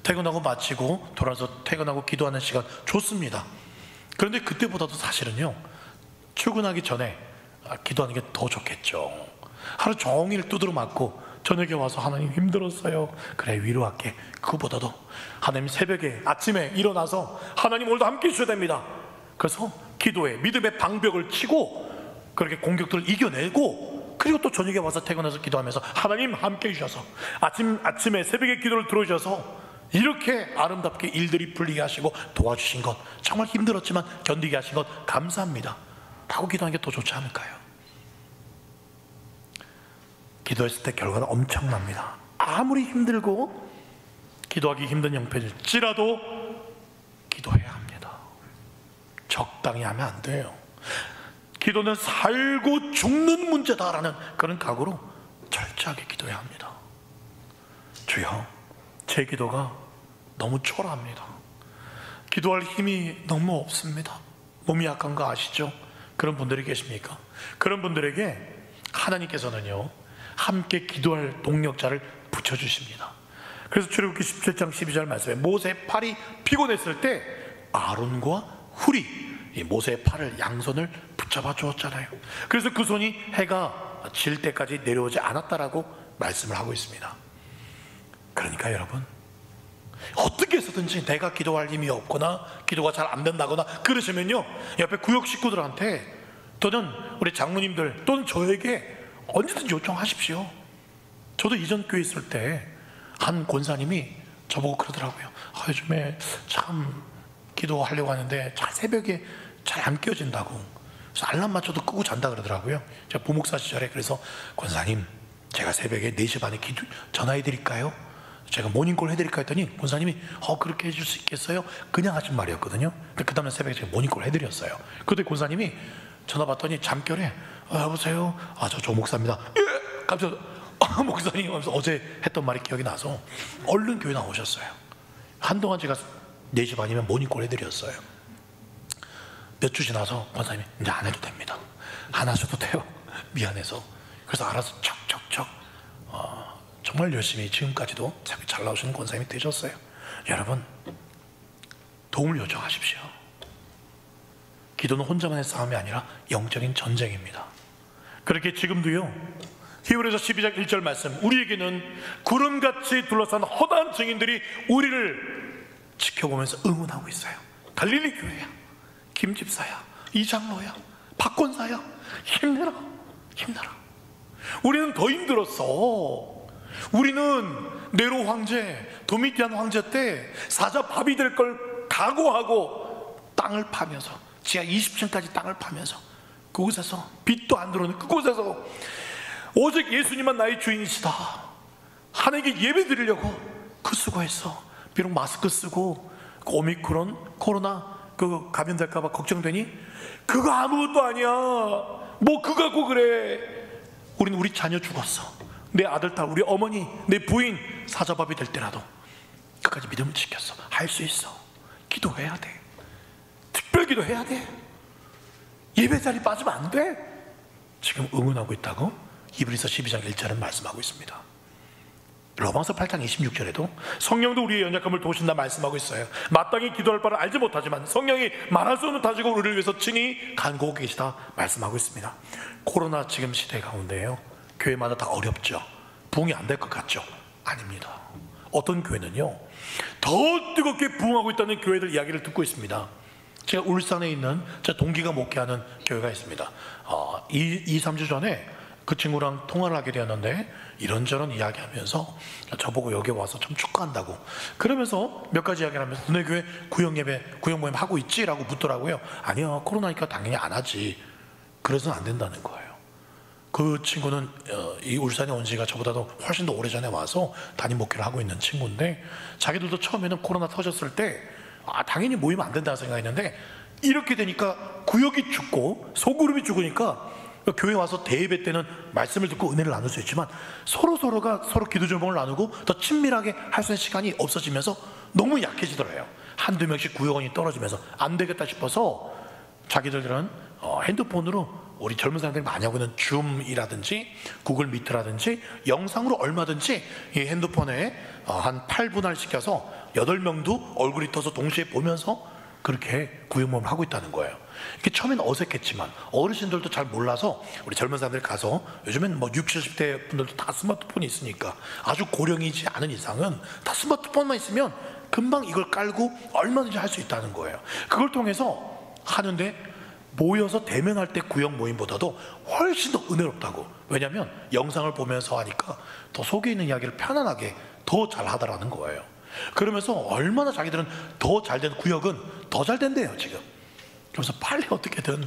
퇴근하고 마치고 돌아서 퇴근하고 기도하는 시간 좋습니다. 그런데 그때보다도 사실은요, 출근하기 전에 기도하는 게 더 좋겠죠. 하루 종일 두드러 맞고 저녁에 와서 하나님 힘들었어요, 그래 위로할게, 그거보다도 하나님 새벽에 아침에 일어나서 하나님 오늘도 함께 해주셔야 됩니다. 그래서 기도에 믿음의 방벽을 치고 그렇게 공격들을 이겨내고, 그리고 또 저녁에 와서 퇴근해서 기도하면서 하나님 함께 해주셔서 아침에 새벽에 기도를 들어주셔서 이렇게 아름답게 일들이 풀리게 하시고 도와주신 것, 정말 힘들었지만 견디게 하신 것 감사합니다 라고 기도하는 게 더 좋지 않을까요? 기도했을 때 결과는 엄청납니다. 아무리 힘들고 기도하기 힘든 형편일지라도 기도해야 합니다. 적당히 하면 안 돼요. 기도는 살고 죽는 문제다라는 그런 각오로 철저하게 기도해야 합니다. 주여, 제 기도가 너무 초라합니다. 기도할 힘이 너무 없습니다. 몸이 약한 거 아시죠? 그런 분들이 계십니까? 그런 분들에게 하나님께서는요, 함께 기도할 동력자를 붙여주십니다. 그래서 출애굽기 17장 12절 말씀에 모세의 팔이 피곤했을 때 아론과 훌이 이 모세의 팔을, 양손을 붙잡아 주었잖아요. 그래서 그 손이 해가 질 때까지 내려오지 않았다라고 말씀을 하고 있습니다. 그러니까 여러분, 어떻게 해서든지 내가 기도할 힘이 없거나 기도가 잘 안 된다거나 그러시면요, 옆에 구역 식구들한테 또는 우리 장로님들 또는 저에게 언제든지 요청하십시오. 저도 이전 교회 있을 때 한 권사님이 저보고 그러더라고요. 요즘에 참 기도하려고 하는데 잘 새벽에 잘 안 깨어진다고, 그래서 알람 맞춰도 끄고 잔다 그러더라고요. 제가 부목사 시절에 그래서 권사님, 제가 새벽에 4시 반에 전화해 드릴까요? 제가 모닝콜 해드릴까 했더니 권사님이 그렇게 해줄 수 있겠어요? 그냥 하신 말이었거든요. 그 다음날 새벽에 제가 모닝콜 해드렸어요. 그때 권사님이 전화 받더니 잠결에 여보세요? 저 조목사입니다. 예! 깜짝 목사님 하면서 어제 했던 말이 기억이 나서 얼른 교회 나오셨어요. 한동안 제가 4시 반이면 모닝콜 해드렸어요. 몇 주 지나서 권사님이 이제 안 해도 됩니다. 안 하셔도 돼요. 미안해서. 그래서 알아서 척척척 정말 열심히 지금까지도 잘 나오시는 권사님이 되셨어요. 여러분, 도움을 요청하십시오. 기도는 혼자만의 싸움이 아니라 영적인 전쟁입니다. 그렇게 지금도요, 히브리서 12장 1절 말씀, 우리에게는 구름같이 둘러싼 허다한 증인들이 우리를 지켜보면서 응원하고 있어요. 갈릴리 교회야, 김집사야, 이장로야, 박권사야, 힘내라, 힘내라. 우리는 더 힘들었어. 우리는 네로 황제, 도미티안 황제 때 사자 밥이 될 걸 각오하고 땅을 파면서, 지하 20층까지 땅을 파면서, 그곳에서 빛도 안 들어오는 그곳에서 오직 예수님만 나의 주인이시다, 하나님께 예배 드리려고 그 수고했어. 비록 마스크 쓰고 그 오미크론 코로나 그 감염될까봐 걱정되니 그거 아무것도 아니야. 뭐 그거 갖고 그래. 우리는 우리 자녀 죽었어, 내 아들, 딸, 우리 어머니, 내 부인 사자밥이 될 때라도 끝까지 믿음을 지켰어. 할 수 있어. 기도해야 돼. 특별 기도해야 돼. 예배 자리 빠지면 안 돼. 지금 응원하고 있다고 히브리서 12장 1절은 말씀하고 있습니다. 로마서 8장 26절에도 성령도 우리의 연약함을 도우신다 말씀하고 있어요. 마땅히 기도할 바를 알지 못하지만 성령이 말할 수 없는 타직으로 우리를 위해서 친히 간구하고 계시다 말씀하고 있습니다. 코로나 지금 시대 가운데요, 교회마다 다 어렵죠. 부흥이 안 될 것 같죠? 아닙니다. 어떤 교회는요, 더 뜨겁게 부흥하고 있다는 교회들 이야기를 듣고 있습니다. 제가 울산에 있는 제 동기가 목회하는 교회가 있습니다. 2-3주 전에 그 친구랑 통화를 하게 되었는데 이런저런 이야기하면서 저보고 여기 와서 좀 축구한다고, 그러면서 몇 가지 이야기를 하면서 너네 교회 구역예배, 구역모임 하고 있지? 라고 묻더라고요. 아니요, 코로나니까 당연히 안 하지. 그래서는 안 된다는 거예요. 그 친구는 이 울산에 온 지가 저보다도 훨씬 더 오래전에 와서 담임 목회를 하고 있는 친구인데, 자기들도 처음에는 코로나 터졌을 때 당연히 모이면 안 된다고 생각했는데, 이렇게 되니까 구역이 죽고 소그룹이 죽으니까 교회 와서 대예배 때는 말씀을 듣고 은혜를 나눌 수 있지만 서로가 서로 기도 제목을 나누고 더 친밀하게 할 수 있는 시간이 없어지면서 너무 약해지더래요. 한두 명씩 구역원이 떨어지면서 안 되겠다 싶어서 자기들은 핸드폰으로 우리 젊은 사람들이 많이 하고 있는 줌이라든지 구글 미트라든지 영상으로 얼마든지 이 핸드폰에 한 8분할 시켜서 8명도 얼굴이 떠서 동시에 보면서 그렇게 구역 모임을 하고 있다는 거예요. 이게 처음엔 어색했지만 어르신들도 잘 몰라서 우리 젊은 사람들이 가서, 요즘엔 뭐 60, 70대 분들도 다 스마트폰이 있으니까 아주 고령이지 않은 이상은 다 스마트폰만 있으면 금방 이걸 깔고 얼마든지 할 수 있다는 거예요. 그걸 통해서 하는데 모여서 대면할 때 구역 모임보다도 훨씬 더 은혜롭다고. 왜냐하면 영상을 보면서 하니까 더 속에 있는 이야기를 편안하게 더 잘 하더라는 거예요. 그러면서 얼마나 자기들은 더 잘된 구역은 더 잘 된대요 지금. 그래서 빨리 어떻게든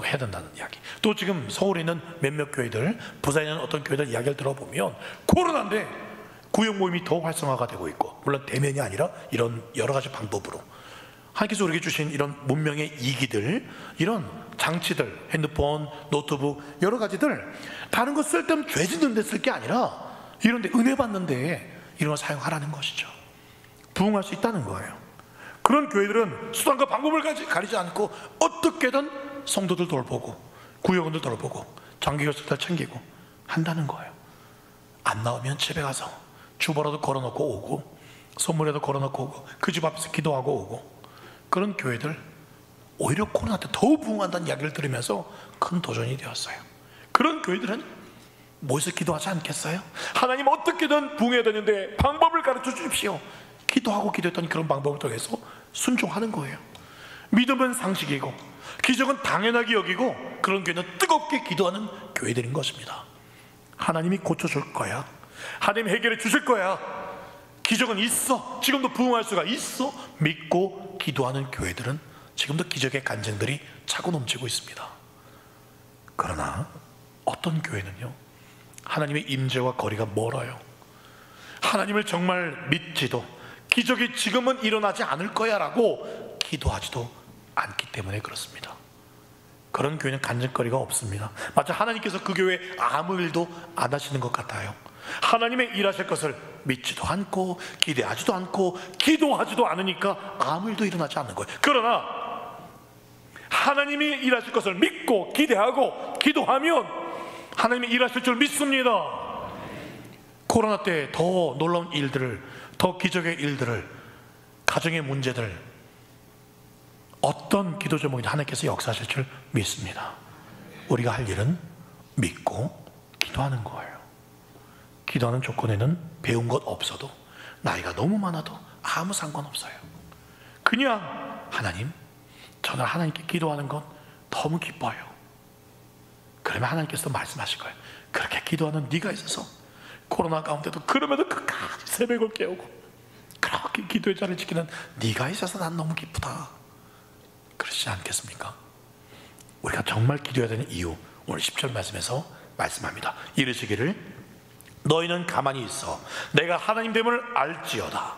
해야 된다는 이야기. 또 지금 서울에 있는 몇몇 교회들, 부산에 있는 어떤 교회들 이야기를 들어보면 코로나인데 구역 모임이 더 활성화가 되고 있고, 물론 대면이 아니라 이런 여러 가지 방법으로 하나님께서 우리에게 주신 이런 문명의 이기들, 이런 장치들, 핸드폰, 노트북, 여러 가지들, 다른 거 쓸 때는 죄 짓는 데 쓸 게 아니라 이런 데 은혜 받는데 이런 거 사용하라는 것이죠. 부흥할 수 있다는 거예요. 그런 교회들은 수단과 방법을 가리지 않고 어떻게든 성도들 돌보고 구역원들 돌보고 장기교사들 챙기고 한다는 거예요. 안 나오면 집에 가서 주보라도 걸어놓고 오고 선물에도 걸어놓고 오고 그 집 앞에서 기도하고 오고, 그런 교회들 오히려 코로나 때 더 부흥한다는 이야기를 들으면서 큰 도전이 되었어요. 그런 교회들은 모여서 기도하지 않겠어요? 하나님 어떻게든 부흥해야 되는데 방법을 가르쳐 주십시오. 기도하고 기도했더니 그런 방법을 통해서 순종하는 거예요. 믿음은 상식이고 기적은 당연하게 여기고, 그런 교회는 뜨겁게 기도하는 교회들인 것입니다. 하나님이 고쳐줄 거야. 하나님 해결해 주실 거야. 기적은 있어. 지금도 부흥할 수가 있어. 믿고 기도하는 교회들은 지금도 기적의 간증들이 차고 넘치고 있습니다. 그러나 어떤 교회는요, 하나님의 임재와 거리가 멀어요. 하나님을 정말 믿지도 기적이 지금은 일어나지 않을 거야 라고 기도하지도 않기 때문에 그렇습니다. 그런 교회는 간증거리가 없습니다. 마치 하나님께서 그 교회에 아무 일도 안 하시는 것 같아요. 하나님의 일하실 것을 믿지도 않고 기대하지도 않고 기도하지도 않으니까 아무 일도 일어나지 않는 거예요. 그러나 하나님이 일하실 것을 믿고 기대하고 기도하면 하나님이 일하실 줄 믿습니다. 코로나 때 더 놀라운 일들을, 더 기적의 일들을, 가정의 문제들, 어떤 기도 제목이든 하나님께서 역사하실 줄 믿습니다. 우리가 할 일은 믿고 기도하는 거예요. 기도하는 조건에는 배운 것 없어도, 나이가 너무 많아도 아무 상관없어요. 그냥 하나님, 저는 하나님께 기도하는 건 너무 기뻐요. 그러면 하나님께서 말씀하실 거예요. 그렇게 기도하는 네가 있어서 코로나 가운데도 그럼에도 끝까지 새벽을 깨우고 그렇게 기도의 자리를 지키는 네가 있어서 난 너무 기쁘다. 그러시지 않겠습니까? 우리가 정말 기도해야 되는 이유, 오늘 10절 말씀에서 말씀합니다. 이르시기를 너희는 가만히 있어 내가 하나님 됨을 알지어다.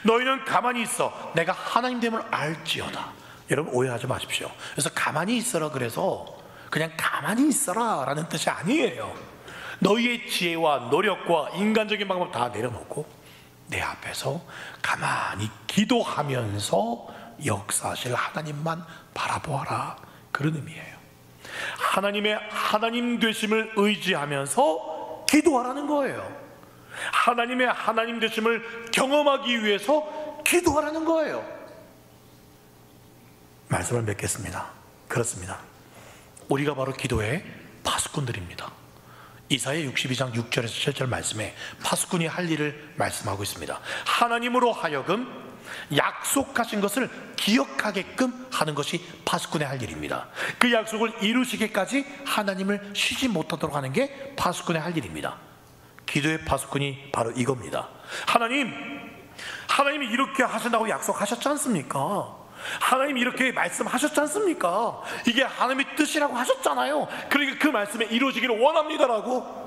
너희는 가만히 있어 내가 하나님 됨을 알지어다. 여러분 오해하지 마십시오. 그래서 가만히 있어라 그래서 그냥 가만히 있어라 라는 뜻이 아니에요. 너희의 지혜와 노력과 인간적인 방법 다 내려놓고 내 앞에서 가만히 기도하면서 역사하실 하나님만 바라보아라, 그런 의미예요. 하나님의 하나님 되심을 의지하면서 기도하라는 거예요. 하나님의 하나님 되심을 경험하기 위해서 기도하라는 거예요. 말씀을 맺겠습니다. 그렇습니다. 우리가 바로 기도의 파수꾼들입니다. 이사야 62장 6절에서 7절 말씀에 파수꾼이 할 일을 말씀하고 있습니다. 하나님으로 하여금 약속하신 것을 기억하게끔 하는 것이 파수꾼의 할 일입니다. 그 약속을 이루시기까지 하나님을 쉬지 못하도록 하는 게 파수꾼의 할 일입니다. 기도의 파수꾼이 바로 이겁니다. 하나님이 이렇게 하신다고 약속하셨지 않습니까? 하나님 이렇게 말씀하셨지 않습니까? 이게 하나님의 뜻이라고 하셨잖아요. 그러니까 그 말씀에 이루어지기를 원합니다라고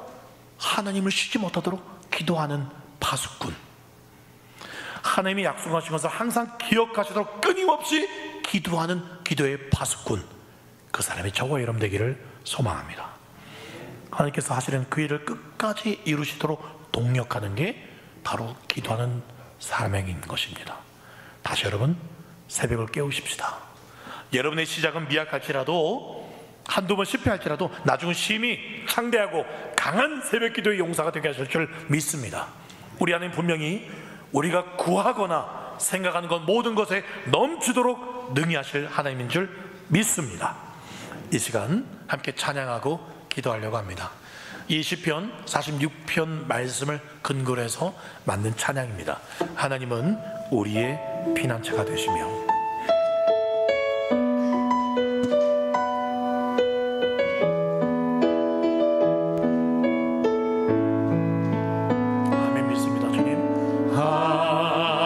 하나님을 쉬지 못하도록 기도하는 파수꾼, 하나님이 약속하신 것을 항상 기억하시도록 끊임없이 기도하는 기도의 파수꾼, 그 사람이 저와 여러분 되기를 소망합니다. 하나님께서 하시는 그 일을 끝까지 이루시도록 동력하는 게 바로 기도하는 사명인 것입니다. 다시 여러분, 새벽을 깨우십시다. 여러분의 시작은 미약할지라도, 한두 번 실패할지라도 나중은 심히 창대하고 강한 새벽 기도의 용사가 되게 하실 줄 믿습니다. 우리 안에 분명히 우리가 구하거나 생각하는 것 모든 것에 넘치도록 능히 하실 하나님인 줄 믿습니다. 이 시간 함께 찬양하고 기도하려고 합니다. 이 시편 46편 말씀을 근거로 해서 만든 찬양입니다. 하나님은 우리의 피난처가 되시며. 아멘 믿습니다. 주님. 하나님은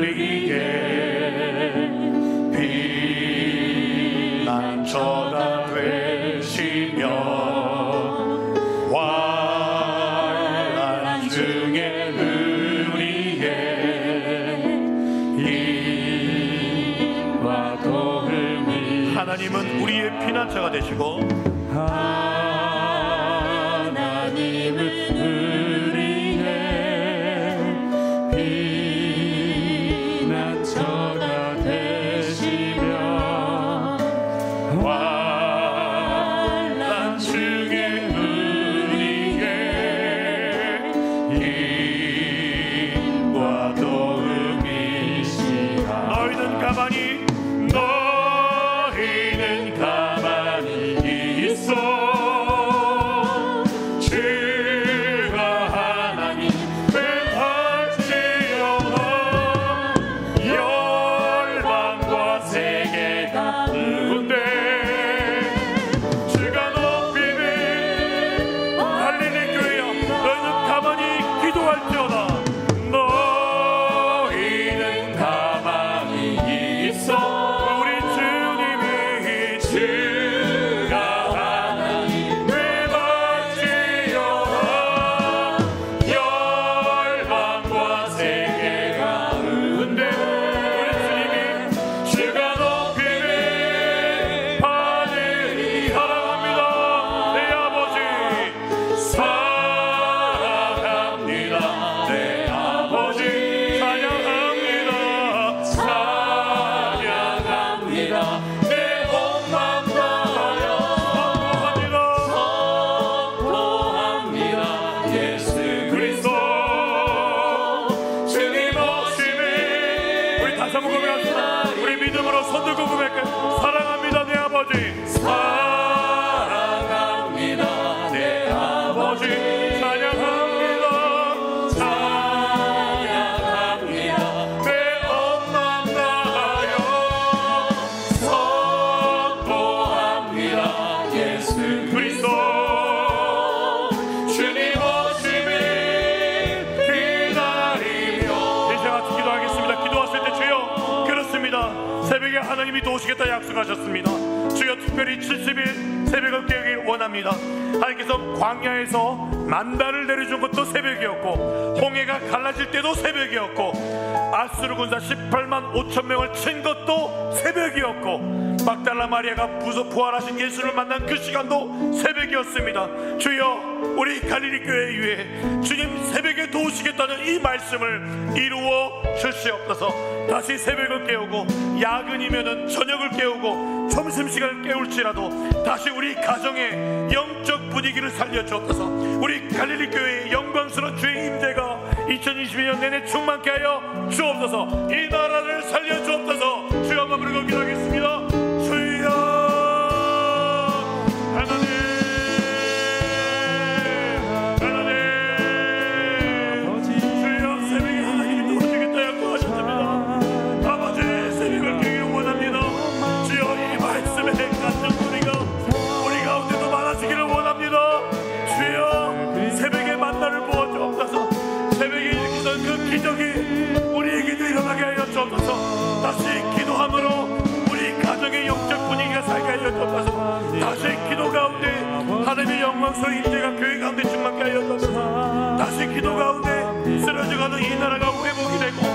우리에게 피난처가 되시며 환난 중에 우리의 힘과 도움이. 하나님은 우리의 피난처가 되시고 하나님은 우리의 피난처가 되시며 환난 중에 우리의 힘과 도움이시라. 너희는 가만히 있어. 주가 하나님 배할지어다. 열방과 세계가 누군데 주가 높이네. 갈릴리 교회여, 너희는 가만히 기도할지어다. 너희는 가만히 있어. 우리 주님이 주가 하나님 배할지어다. 열방과 세계가 누군데 우리 주님이 주가 높이네. 하늘이 사랑합니다. 내 아버지 사랑합니다. 내 아버지 찬양합니다. 찬양합니다. 내 몸만 다하여 선포합니다. 예수 그리스도 주님 오심을. 우리 다시 한번 고백합시다. 우리 믿음으로 손 들고 고백해. 사랑합니다 내 아버지. 사랑합니다 내 아버지. 찬양합니다. 찬양합니다. 내 엄만 다하여 선포합니다. 예수 그리스도 주님 오심을 기다리며. 이제 같이 기도하겠습니다. 기도하실 때 주여, 그렇습니다. 새벽에 하나님이 도우시겠다 약속하셨습니다. 주여, 특별히 70일 새벽을 깨우길 원합니다. 하나님께서 광야에서 만나를 내려준 것도 새벽이었고, 홍해가 갈라질 때도 새벽이었고, 아수르 군사 18만 5천 명을 친 것도 새벽이었고, 막달라 마리아가 부활하신 예수를 만난 그 시간도 새벽이었습니다. 주여, 우리 갈릴리 교회 위에 주님 새벽에 도우시겠다는 이 말씀을 이루어 주시옵소서. 다시 새벽을 깨우고, 야근이면은 저녁을 깨우고, 점심시간을 깨울지라도 다시 우리 가정의 영적 분위기를 살려주옵소서. 우리 갈릴리 교회의 영광스러운 주의 임재가 2022년 내내 충만케 하여 주옵소서. 이 나라를 살려주옵소서. 주여, 한번 부르고 기도하겠습니다. 주여 하나님, 주여, 새벽에 하나님이 도와주겠다 약속하셨습니다. 아버지, 새벽을 깨기를 원합니다. 주여, 이 말씀에 같은 소리가 우리 가운데도 많아지기를 원합니다. 주여, 새벽에 만나를 부어주옵소서. 새벽에 일으키던 그 기적이 우리에게도 일어나게 영광스러운 인재가 교회 가운데 충만케 하여 주옵소서. 다시 기도 가운데 쓰러져가는 이 나라가 회복이 되고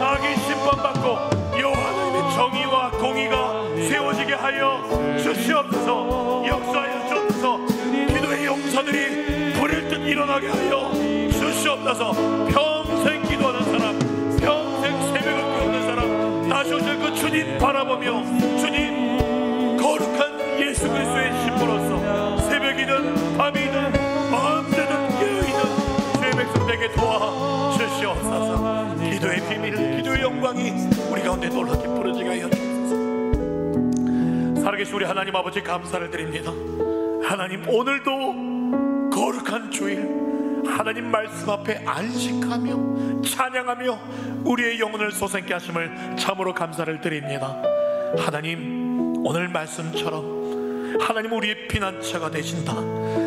악이 심판받고 여호와 하나님의 정의와 공의가 세워지게 하여 주시옵소서. 역사하여 주옵소서. 기도의 용사들이 불일 듯 일어나게 하여 주시옵소서. 평생 기도하는 사람, 평생 새벽을 깨우는 사람, 다시 오실 그 주님 바라보며 주님 거룩한 예수 그리스도의 신부로서 새벽이든 밤이든 언제든 깨어있는 주의 백성에게 도와 주시옵소서. 기도의 비밀, 기도의 영광이 우리 가운데 놀랍게 부러지게 하여 주옵소서. 살아계신 우리 하나님 아버지 감사를 드립니다. 하나님, 오늘도 거룩한 주일 하나님 말씀 앞에 안식하며 찬양하며 우리의 영혼을 솟게 하심을 참으로 감사를 드립니다. 하나님, 오늘 말씀처럼 하나님 우리의 피난처가 되신다,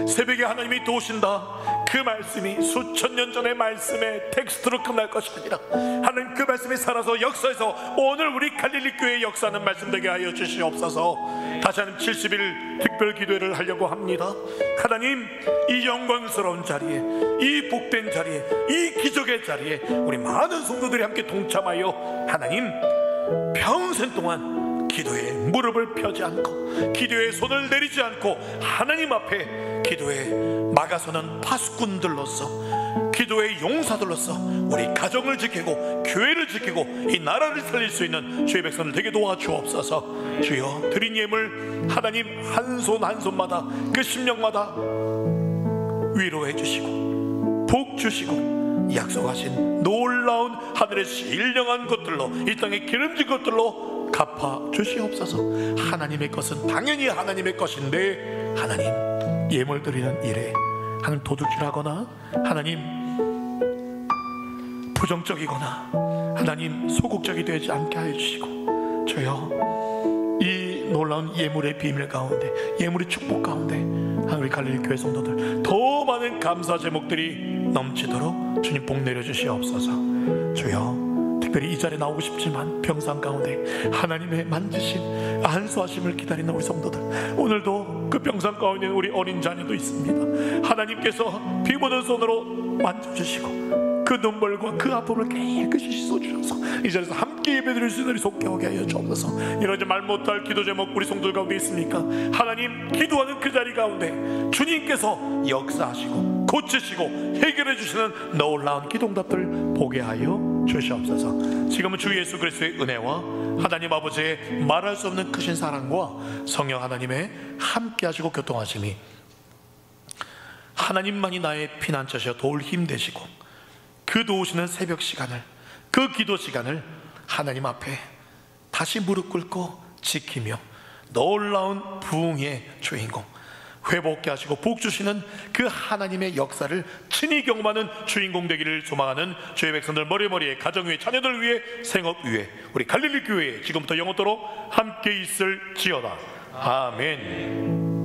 새벽에 하나님이 도우신다, 그 말씀이 수천 년 전의 말씀의 텍스트로 끝날 것이 아니라 하나님 그 말씀이 살아서 역사에서 오늘 우리 갈릴리 교회의 역사하는 말씀 되게 하여 주시옵소서. 다시 한번 70일 특별 기도회를 하려고 합니다. 하나님, 이 영광스러운 자리에, 이 복된 자리에, 이 기적의 자리에 우리 많은 성도들이 함께 동참하여 하나님 평생 동안 기도에 무릎을 펴지 않고 기도에 손을 내리지 않고 하나님 앞에 기도에 막아서는 파수꾼들로서, 기도의 용사들로서 우리 가정을 지키고 교회를 지키고 이 나라를 살릴 수 있는 주의 백성들 되게 도와주옵소서. 주여, 드린 예물 하나님 한 손 한 손마다 그 심령마다 위로해 주시고 복 주시고 약속하신 놀라운 하늘의 신령한 것들로, 이 땅의 기름진 것들로 갚아 주시옵소서. 하나님의 것은 당연히 하나님의 것인데 하나님 예물 드리는 일에 하나님 도둑질하거나 하나님 부정적이거나 하나님 소극적이 되지 않게 하여 주시고, 주여 이 놀라운 예물의 비밀 가운데, 예물의 축복 가운데 우리 갈릴리 교회 성도들 더 많은 감사 제목들이 넘치도록 주님 복 내려주시옵소서. 주여, 특별히 이 자리에 나오고 싶지만 병상 가운데 하나님의 만지신 안수하심을 기다리는 우리 성도들, 오늘도 그 병상 가운데 우리 어린 자녀도 있습니다. 하나님께서 비 묻은 손으로 만져주시고 그 눈물과 그 아픔을 깨끗이 씻어주셔서 이 자리에서 함께 예배드릴 수 있는 우리 속게 오게 하여 주옵소서. 이러지 말 못할 기도 제목 우리 성도들 가운데 있습니까? 하나님, 기도하는 그 자리 가운데 주님께서 역사하시고 고치시고 해결해 주시는 놀라운 기도응답들 보게 하여 주시옵소서. 지금은 주 예수 그리스도의 은혜와 하나님 아버지의 말할 수 없는 크신 사랑과 성령 하나님의 함께 하시고 교통하심이, 하나님만이 나의 피난처시여 도울 힘 되시고 그 도우시는 새벽 시간을, 그 기도 시간을 하나님 앞에 다시 무릎 꿇고 지키며 놀라운 부흥의 주인공, 회복케 하시고 복 주시는 그 하나님의 역사를 친히 경험하는 주인공 되기를 소망하는 주의 백성들 머리머리에, 가정 위에, 자녀들 위에, 생업 위에, 우리 갈릴리 교회에 지금부터 영원토록 함께 있을지어다. 아멘.